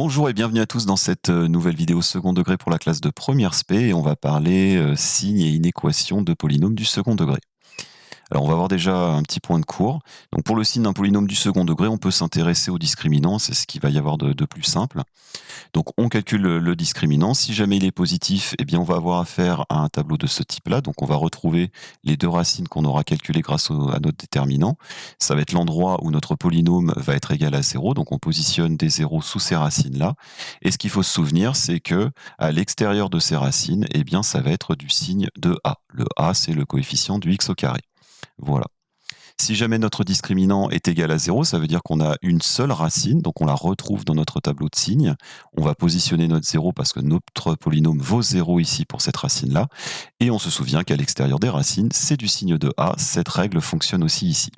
Bonjour et bienvenue à tous dans cette nouvelle vidéo second degré pour la classe de première spé et on va parler signes et inéquations de polynômes du second degré. Alors on va voir déjà un petit point de cours. Donc pour le signe d'un polynôme du second degré, on peut s'intéresser au discriminant, c'est ce qu'il va y avoir de plus simple. Donc on calcule le discriminant. Si jamais il est positif, eh bien on va avoir affaire à un tableau de ce type-là. Donc on va retrouver les deux racines qu'on aura calculées grâce à notre déterminant. Ça va être l'endroit où notre polynôme va être égal à 0. Donc on positionne des zéros sous ces racines-là. Et ce qu'il faut se souvenir, c'est que à l'extérieur de ces racines, eh bien ça va être du signe de a. Le a, c'est le coefficient du x au carré. Voilà. Si jamais notre discriminant est égal à 0, ça veut dire qu'on a une seule racine, donc on la retrouve dans notre tableau de signes. On va positionner notre 0 parce que notre polynôme vaut 0 ici pour cette racine-là. Et on se souvient qu'à l'extérieur des racines, c'est du signe de a. Cette règle fonctionne aussi ici.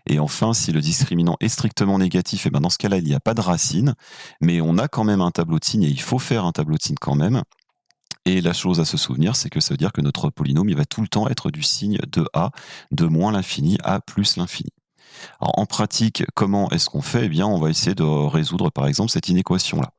Et enfin, si le discriminant est strictement négatif, et bien dans ce cas-là, il n'y a pas de racine, mais on a quand même un tableau de signes et il faut faire un tableau de signes quand même. Et la chose à se souvenir, c'est que ça veut dire que notre polynôme, il va tout le temps être du signe de a, de moins l'infini à plus l'infini. Alors en pratique, comment est-ce qu'on fait? Eh bien, on va essayer de résoudre par exemple cette inéquation-là.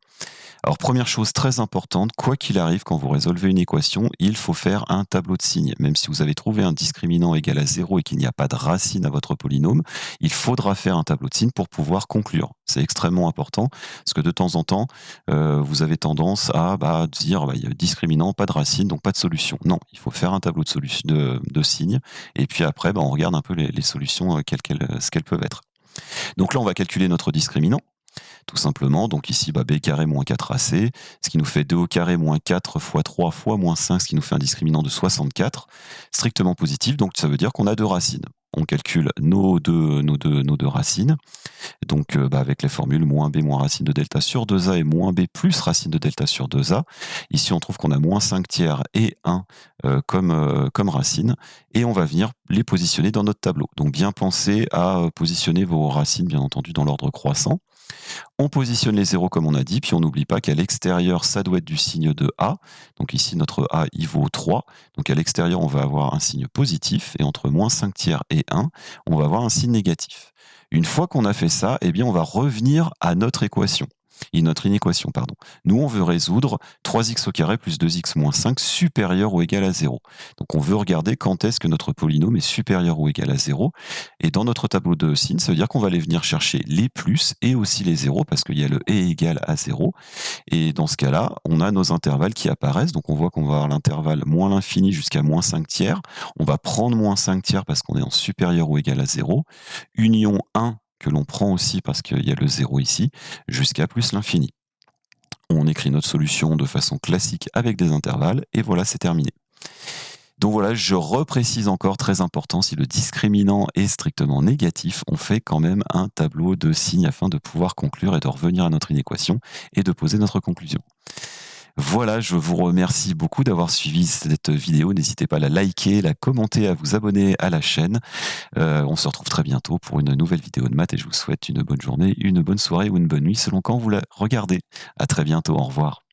Alors première chose très importante, quoi qu'il arrive quand vous résolvez une équation, il faut faire un tableau de signes. Même si vous avez trouvé un discriminant égal à 0 et qu'il n'y a pas de racine à votre polynôme, il faudra faire un tableau de signes pour pouvoir conclure. C'est extrêmement important parce que de temps en temps, vous avez tendance à dire il y a discriminant, pas de racine, donc pas de solution. Non, il faut faire un tableau de signes et puis après, on regarde un peu les solutions, ce qu'elles peuvent être. Donc là, on va calculer notre discriminant tout simplement. Donc ici, b carré moins 4ac, ce qui nous fait 2 au carré moins 4 fois 3 fois moins 5, ce qui nous fait un discriminant de 64, strictement positif, donc ça veut dire qu'on a deux racines. On calcule nos deux racines, donc avec les formules moins b moins racine de delta sur 2a et moins b plus racine de delta sur 2a. Ici, on trouve qu'on a moins 5 tiers et 1 comme racine, et on va venir les positionner dans notre tableau. Donc bien penser à positionner vos racines, bien entendu, dans l'ordre croissant. On positionne les zéros comme on a dit, puis on n'oublie pas qu'à l'extérieur, ça doit être du signe de A. Donc ici, notre A, il vaut 3. Donc à l'extérieur, on va avoir un signe positif, et entre moins 5 tiers et 1, on va avoir un signe négatif. Une fois qu'on a fait ça, eh bien, on va revenir à notre équation. Notre inéquation, pardon. Nous, on veut résoudre 3x au carré plus 2x moins 5 supérieur ou égal à 0. Donc on veut regarder quand est-ce que notre polynôme est supérieur ou égal à 0. Et dans notre tableau de signes, ça veut dire qu'on va aller venir chercher les plus et aussi les zéros parce qu'il y a le et égal à 0. Et dans ce cas-là, on a nos intervalles qui apparaissent. Donc on voit qu'on va avoir l'intervalle moins l'infini jusqu'à moins 5 tiers. On va prendre moins 5 tiers parce qu'on est en supérieur ou égal à 0. Union 1 que l'on prend aussi parce qu'il y a le 0 ici, jusqu'à plus l'infini. On écrit notre solution de façon classique avec des intervalles, et voilà, c'est terminé. Donc voilà, je reprécise encore, très important, si le discriminant est strictement négatif, on fait quand même un tableau de signes afin de pouvoir conclure et de revenir à notre inéquation et de poser notre conclusion. Voilà, je vous remercie beaucoup d'avoir suivi cette vidéo. N'hésitez pas à la liker, la commenter, à vous abonner à la chaîne. On se retrouve très bientôt pour une nouvelle vidéo de maths et je vous souhaite une bonne journée, une bonne soirée ou une bonne nuit selon quand vous la regardez. À très bientôt, au revoir.